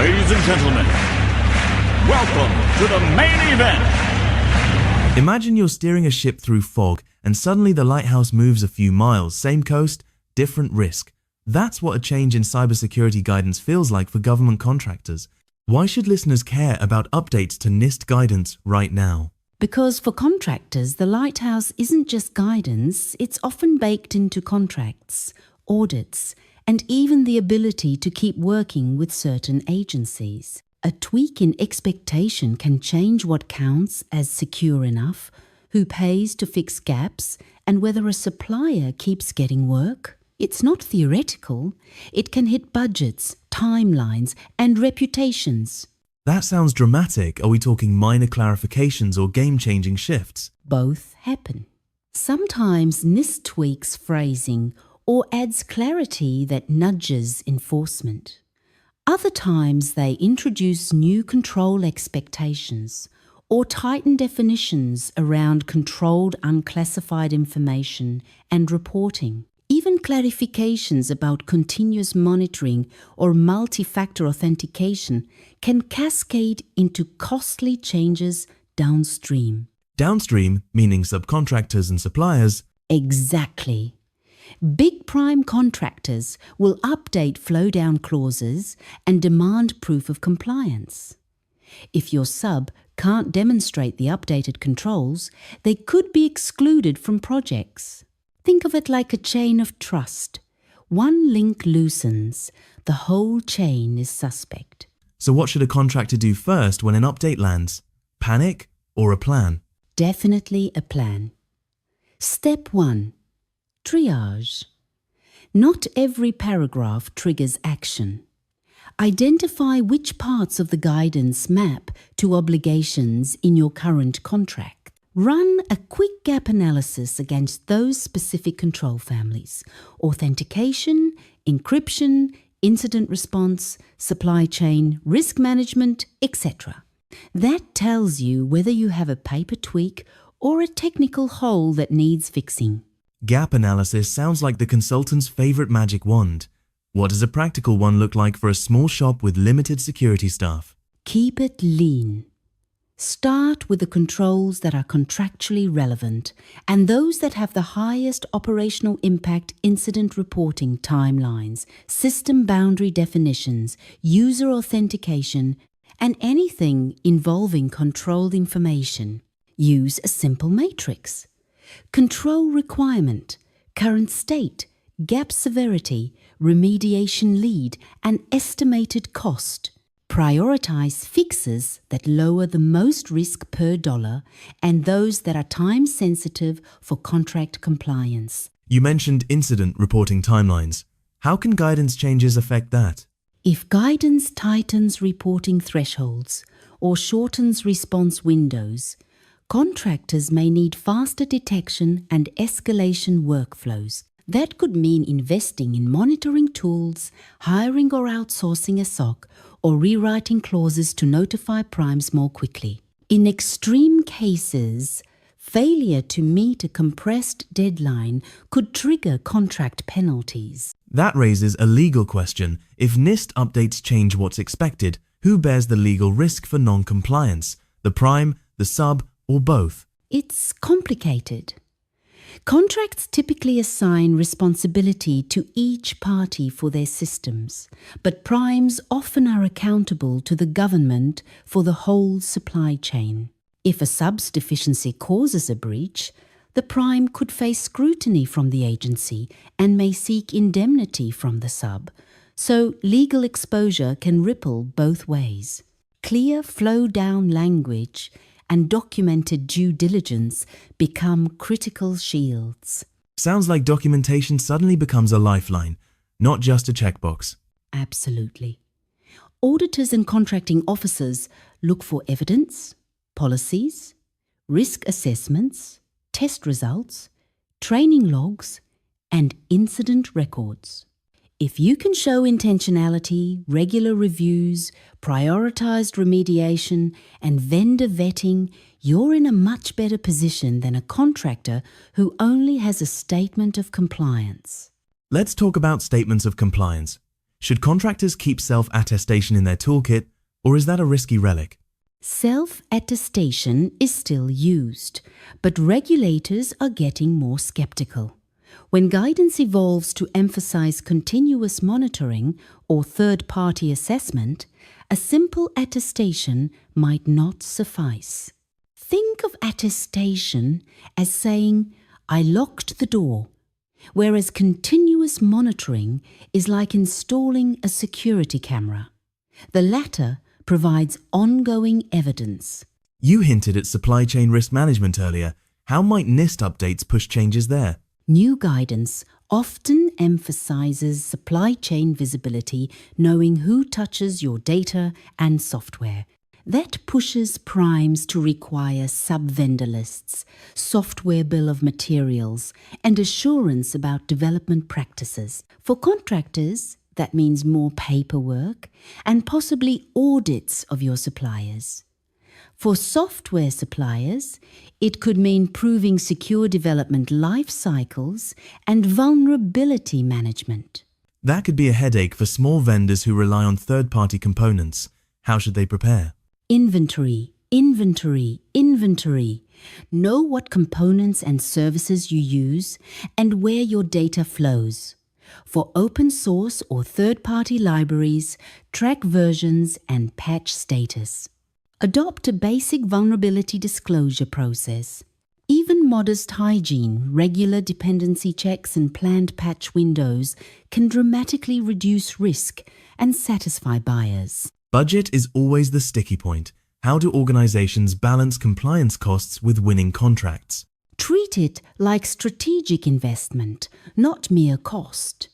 Ladies and gentlemen, welcome to the main event. Imagine you're steering a ship through fog and suddenly the lighthouse moves a few miles, same coast, different risk. That's what a change in cybersecurity guidance feels like for government contractors. Why should listeners care about updates to NIST guidance right now? Because for contractors, the lighthouse isn't just guidance, it's often baked into contracts, audits, and even the ability to keep working with certain agencies. A tweak in expectation can change what counts as secure enough, who pays to fix gaps, and whether a supplier keeps getting work. It's not theoretical. It can hit budgets, timelines, and reputations. That sounds dramatic. Are we talking minor clarifications or game-changing shifts? Both happen. Sometimes NIST tweaks phrasing or adds clarity that nudges enforcement. Other times they introduce new control expectations or tighten definitions around controlled unclassified information and reporting. Even clarifications about continuous monitoring or multi-factor authentication can cascade into costly changes downstream. Downstream, meaning subcontractors and suppliers. Exactly. Big prime contractors will update flow-down clauses and demand proof of compliance. If your sub can't demonstrate the updated controls, they could be excluded from projects. Think of it like a chain of trust. One link loosens, the whole chain is suspect. So what should a contractor do first when an update lands? Panic or a plan? Definitely a plan. Step 1. Triage. Not every paragraph triggers action. Identify which parts of the guidance map to obligations in your current contract. Run a quick gap analysis against those specific control families: authentication, encryption, incident response, supply chain, risk management, etc. That tells you whether you have a paper tweak or a technical hole that needs fixing. Gap analysis sounds like the consultant's favorite magic wand. What does a practical one look like for a small shop with limited security staff? Keep it lean. Start with the controls that are contractually relevant and those that have the highest operational impact: incident reporting timelines, system boundary definitions, user authentication, and anything involving controlled information. Use a simple matrix. Control requirement, current state, gap severity, remediation lead, and estimated cost. Prioritize fixes that lower the most risk per dollar and those that are time-sensitive for contract compliance. You mentioned incident reporting timelines. How can guidance changes affect that? If guidance tightens reporting thresholds or shortens response windows, contractors may need faster detection and escalation workflows. That could mean investing in monitoring tools, hiring or outsourcing a SOC, or rewriting clauses to notify primes more quickly. In extreme cases, failure to meet a compressed deadline could trigger contract penalties. That raises a legal question. If NIST updates change what's expected, who bears the legal risk for non-compliance? The prime, the sub, or both? It's complicated. Contracts typically assign responsibility to each party for their systems, but primes often are accountable to the government for the whole supply chain. If a sub's deficiency causes a breach, the prime could face scrutiny from the agency and may seek indemnity from the sub, so legal exposure can ripple both ways. Clear flow-down language and documented due diligence become critical shields. Sounds like documentation suddenly becomes a lifeline, not just a checkbox. Absolutely. Auditors and contracting officers look for evidence, policies, risk assessments, test results, training logs, and incident records. If you can show intentionality, regular reviews, prioritized remediation, and vendor vetting, you're in a much better position than a contractor who only has a statement of compliance. Let's talk about statements of compliance. Should contractors keep self-attestation in their toolkit, or is that a risky relic? Self-attestation is still used, but regulators are getting more skeptical. When guidance evolves to emphasize continuous monitoring or third-party assessment, a simple attestation might not suffice. Think of attestation as saying, "I locked the door," whereas continuous monitoring is like installing a security camera. The latter provides ongoing evidence. You hinted at supply chain risk management earlier. How might NIST updates push changes there? New guidance often emphasizes supply chain visibility, knowing who touches your data and software. That pushes primes to require sub-vendor lists, software bill of materials, and assurance about development practices. For contractors, that means more paperwork and possibly audits of your suppliers. For software suppliers, it could mean proving secure development life cycles and vulnerability management. That could be a headache for small vendors who rely on third-party components. How should they prepare? Inventory, inventory, inventory. Know what components and services you use and where your data flows. For open source or third-party libraries, track versions and patch status. Adopt a basic vulnerability disclosure process. Even modest hygiene, regular dependency checks and planned patch windows can dramatically reduce risk and satisfy buyers. Budget is always the sticky point. How do organizations balance compliance costs with winning contracts? Treat it like strategic investment, not mere cost.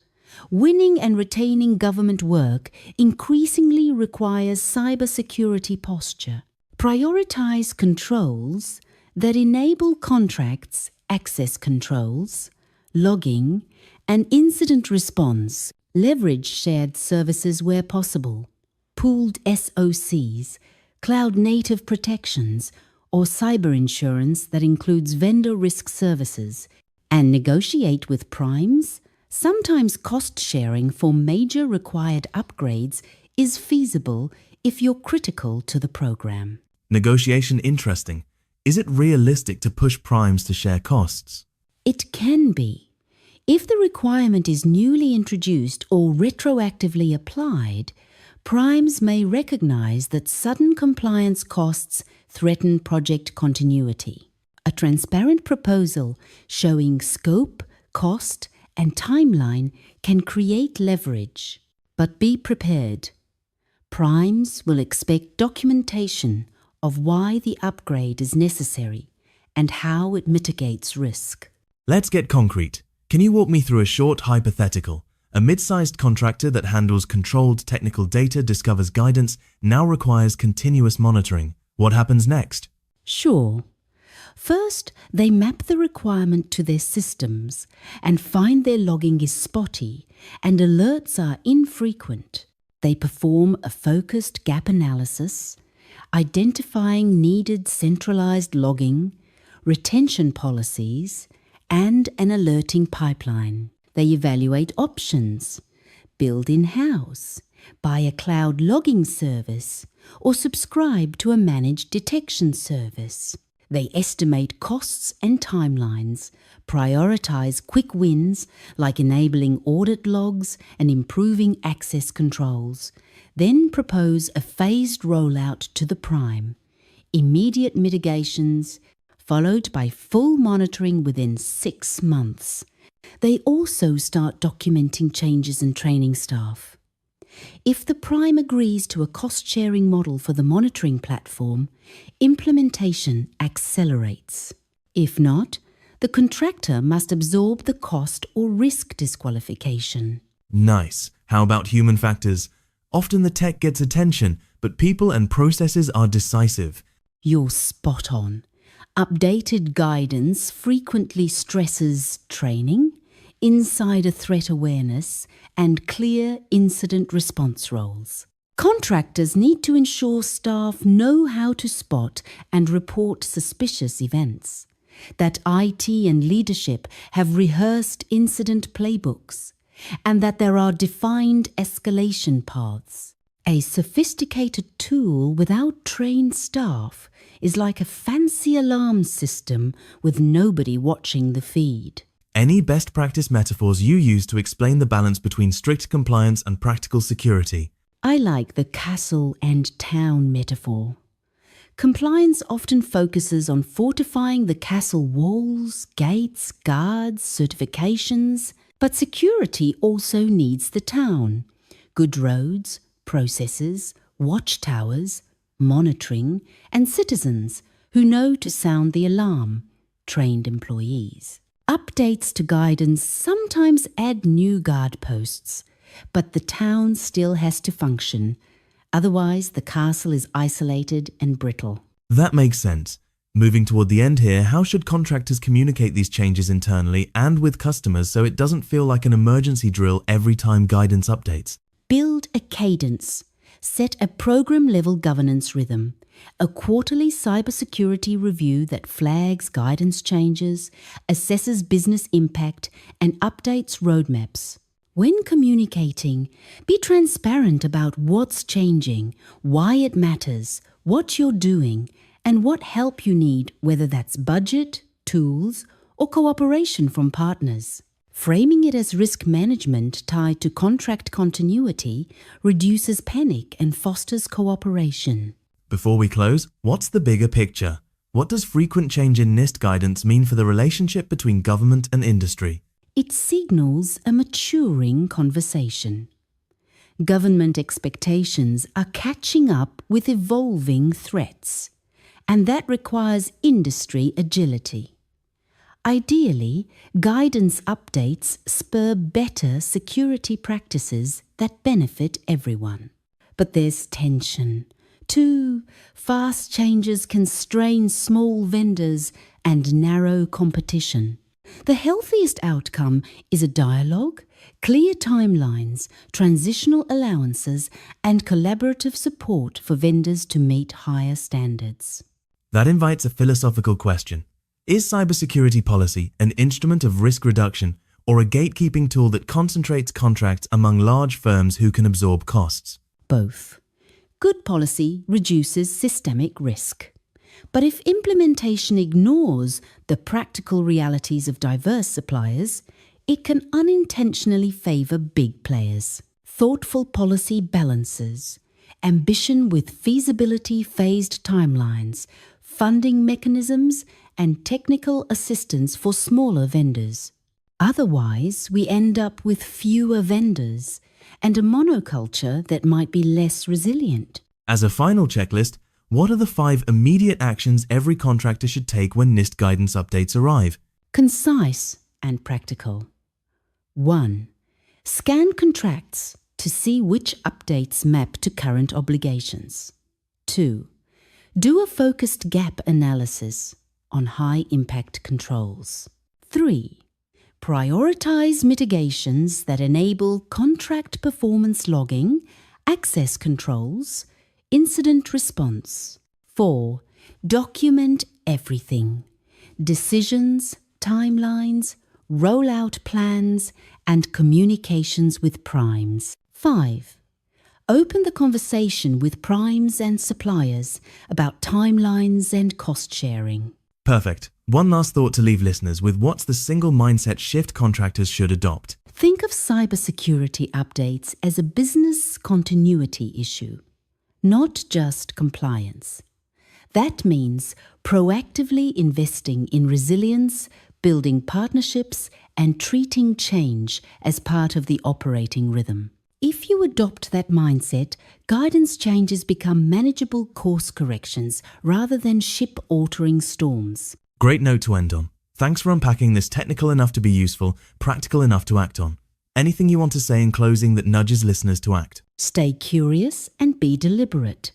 Winning and retaining government work increasingly requires cybersecurity posture. Prioritize controls that enable contracts, access controls, logging, and incident response. Leverage shared services where possible, pooled SOCs, cloud-native protections, or cyber insurance that includes vendor risk services, and negotiate with primes. Sometimes cost-sharing for major required upgrades is feasible if you're critical to the program. Negotiation interesting. Is it realistic to push primes to share costs? It can be. If the requirement is newly introduced or retroactively applied, primes may recognize that sudden compliance costs threaten project continuity. A transparent proposal showing scope, cost, and timeline can create leverage, but be prepared. Primes will expect documentation of why the upgrade is necessary and how it mitigates risk. Let's get concrete. Can you walk me through a short hypothetical? A mid-sized contractor that handles controlled technical data discovers guidance now requires continuous monitoring. What happens next? Sure. First, they map the requirement to their systems and find their logging is spotty and alerts are infrequent. They perform a focused gap analysis, identifying needed centralized logging, retention policies, and an alerting pipeline. They evaluate options, build in-house, buy a cloud logging service, or subscribe to a managed detection service. They estimate costs and timelines, prioritize quick wins like enabling audit logs and improving access controls, then propose a phased rollout to the prime, immediate mitigations, followed by full monitoring within 6 months. They also start documenting changes and training staff. If the prime agrees to a cost-sharing model for the monitoring platform, implementation accelerates. If not, the contractor must absorb the cost or risk disqualification. Nice. How about human factors? Often the tech gets attention, but people and processes are decisive. You're spot on. Updated guidance frequently stresses training, insider threat awareness, and clear incident response roles. Contractors need to ensure staff know how to spot and report suspicious events, that IT and leadership have rehearsed incident playbooks, and that there are defined escalation paths. A sophisticated tool without trained staff is like a fancy alarm system with nobody watching the feed. Any best practice metaphors you use to explain the balance between strict compliance and practical security? I like the castle and town metaphor. Compliance often focuses on fortifying the castle walls, gates, guards, certifications, but security also needs the town. Good roads, processes, watchtowers, monitoring, and citizens who know to sound the alarm, trained employees. Updates to guidance sometimes add new guardposts, but the town still has to function. Otherwise, the castle is isolated and brittle. That makes sense. Moving toward the end here, how should contractors communicate these changes internally and with customers so it doesn't feel like an emergency drill every time guidance updates? Build a cadence. Set a program-level governance rhythm. A quarterly cybersecurity review that flags guidance changes, assesses business impact, and updates roadmaps. When communicating, be transparent about what's changing, why it matters, what you're doing, and what help you need, whether that's budget, tools, or cooperation from partners. Framing it as risk management tied to contract continuity reduces panic and fosters cooperation. Before we close, what's the bigger picture? What does frequent change in NIST guidance mean for the relationship between government and industry? It signals a maturing conversation. Government expectations are catching up with evolving threats, and that requires industry agility. Ideally, guidance updates spur better security practices that benefit everyone. But there's tension. Too fast changes can strain small vendors and narrow competition. The healthiest outcome is a dialogue, clear timelines, transitional allowances, and collaborative support for vendors to meet higher standards. That invites a philosophical question. Is cybersecurity policy an instrument of risk reduction or a gatekeeping tool that concentrates contracts among large firms who can absorb costs? Both. Good policy reduces systemic risk. But if implementation ignores the practical realities of diverse suppliers, it can unintentionally favor big players. Thoughtful policy balances, ambition with feasibility phased timelines, funding mechanisms, and technical assistance for smaller vendors. Otherwise, we end up with fewer vendors and a monoculture that might be less resilient. As a final checklist, what are the 5 immediate actions every contractor should take when NIST guidance updates arrive? Concise and practical. 1. Scan contracts to see which updates map to current obligations. 2. Do a focused gap analysis on high-impact controls. 3. Prioritize mitigations that enable contract performance logging, access controls, incident response. 4. Document everything. Decisions, timelines, rollout plans, and communications with primes. 5. Open the conversation with primes and suppliers about timelines and cost sharing. Perfect. One last thought to leave listeners with: what's the single mindset shift contractors should adopt? Think of cybersecurity updates as a business continuity issue, not just compliance. That means proactively investing in resilience, building partnerships, and treating change as part of the operating rhythm. If you adopt that mindset, guidance changes become manageable course corrections rather than ship-altering storms. Great note to end on. Thanks for unpacking this technical enough to be useful, practical enough to act on. Anything you want to say in closing that nudges listeners to act? Stay curious and be deliberate.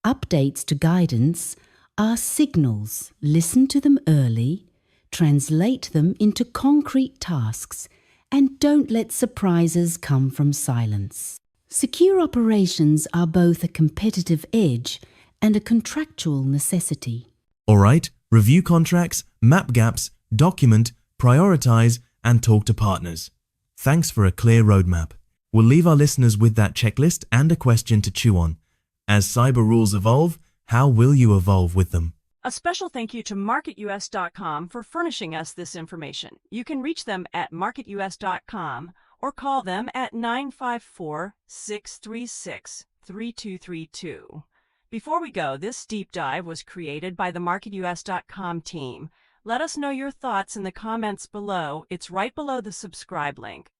Updates to guidance are signals. Listen to them early, translate them into concrete tasks, and don't let surprises come from silence. Secure operations are both a competitive edge and a contractual necessity. All right, review contracts, map gaps, document, prioritize, and talk to partners. Thanks for a clear roadmap. We'll leave our listeners with that checklist and a question to chew on. As cyber rules evolve, how will you evolve with them? A special thank you to MarketUS.com for furnishing us this information. You can reach them at MarketUS.com or call them at 954-636-3232. Before we go, this deep dive was created by the MarketUS.com team. Let us know your thoughts in the comments below. It's right below the subscribe link.